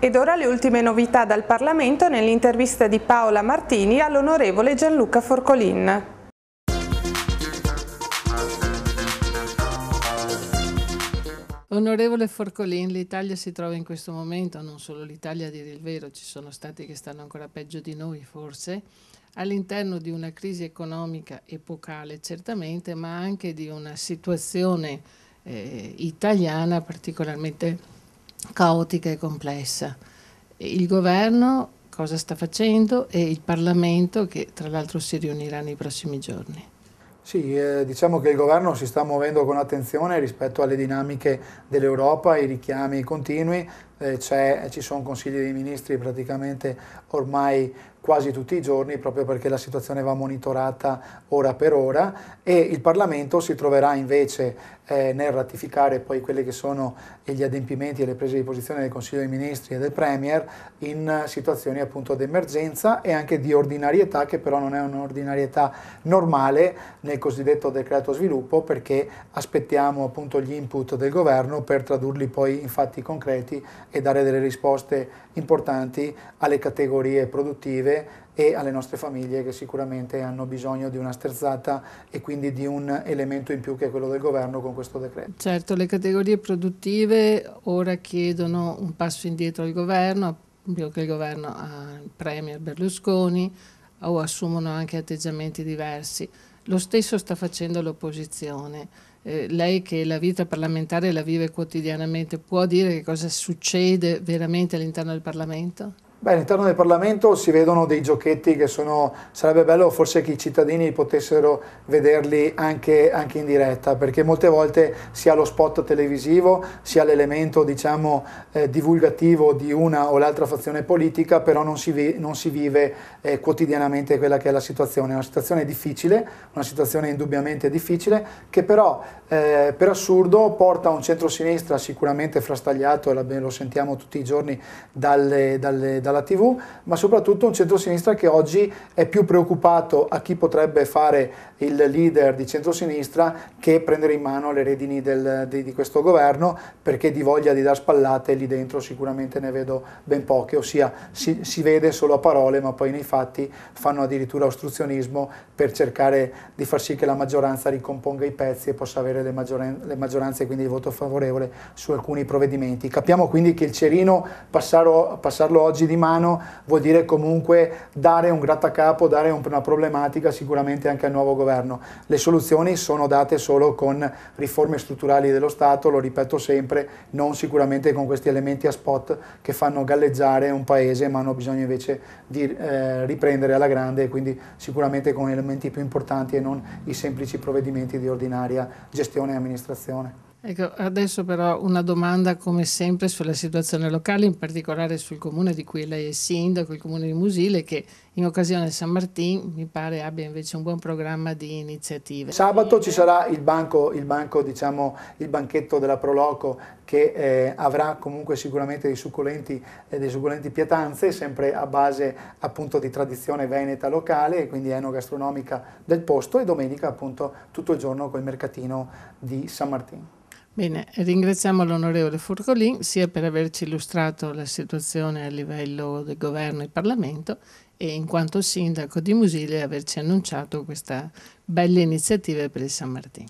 Ed ora le ultime novità dal Parlamento nell'intervista di Paola Martini all'onorevole Gianluca Forcolin. Onorevole Forcolin, l'Italia si trova in questo momento, non solo l'Italia a dire il vero, ci sono stati che stanno ancora peggio di noi forse, all'interno di una crisi economica epocale certamente, ma anche di una situazione italiana particolarmente caotica e complessa. Il governo cosa sta facendo e il Parlamento, che tra l'altro si riunirà nei prossimi giorni? Sì, diciamo che il governo si sta muovendo con attenzione rispetto alle dinamiche dell'Europa, ai richiami continui, ci sono consigli dei ministri praticamente ormai quasi tutti i giorni, proprio perché la situazione va monitorata ora per ora, e il Parlamento si troverà invece nel ratificare poi quelli che sono gli adempimenti e le prese di posizione del Consiglio dei Ministri e del Premier in situazioni appunto di emergenza e anche di ordinarietà, che però non è un'ordinarietà normale nel cosiddetto decreto sviluppo, perché aspettiamo appunto gli input del governo per tradurli poi in fatti concreti e dare delle risposte importanti alle categorie produttive e alle nostre famiglie, che sicuramente hanno bisogno di una sterzata e quindi di un elemento in più che è quello del governo con questo decreto. Certo, le categorie produttive ora chiedono un passo indietro al governo, più che il governo al Premier Berlusconi, o assumono anche atteggiamenti diversi. Lo stesso sta facendo l'opposizione. Lei, che la vita parlamentare la vive quotidianamente, può dire che cosa succede veramente all'interno del Parlamento? Beh, all'interno del Parlamento si vedono dei giochetti che sarebbe bello forse che i cittadini potessero vederli anche in diretta, perché molte volte sia lo spot televisivo sia l'elemento diciamo divulgativo di una o l'altra fazione politica, però non si vive quotidianamente quella che è la situazione. È una situazione difficile, una situazione indubbiamente difficile, che però per assurdo porta a un centrosinistra sicuramente frastagliato, e lo sentiamo tutti i giorni dalla TV, ma soprattutto un centrosinistra che oggi è più preoccupato a chi potrebbe fare il leader di centrosinistra che prendere in mano le redini di questo governo, perché di voglia di dar spallate lì dentro sicuramente ne vedo ben poche, ossia si vede solo a parole, ma poi nei fatti fanno addirittura ostruzionismo per cercare di far sì che la maggioranza ricomponga i pezzi e possa avere le maggioranze e quindi il voto favorevole su alcuni provvedimenti. Capiamo quindi che il cerino passarlo oggi di mano vuol dire comunque dare un grattacapo, dare una problematica sicuramente anche al nuovo governo. Le soluzioni sono date solo con riforme strutturali dello Stato, lo ripeto sempre, non sicuramente con questi elementi a spot che fanno galleggiare un paese, ma hanno bisogno invece di riprendere alla grande, e quindi sicuramente con elementi più importanti e non i semplici provvedimenti di ordinaria gestione e amministrazione. Ecco, adesso però una domanda come sempre sulla situazione locale, in particolare sul comune di cui lei è sindaco, il comune di Musile, che in occasione di San Martin mi pare abbia invece un buon programma di iniziative. Sabato ci sarà il banchetto della Proloco, che avrà comunque sicuramente dei succulenti pietanze, sempre a base appunto di tradizione veneta locale e quindi enogastronomica del posto, e domenica appunto tutto il giorno col mercatino di San Martin. Bene, ringraziamo l'onorevole Forcolin sia per averci illustrato la situazione a livello del governo e Parlamento, e in quanto sindaco di Musile averci annunciato questa bella iniziativa per il San Martin.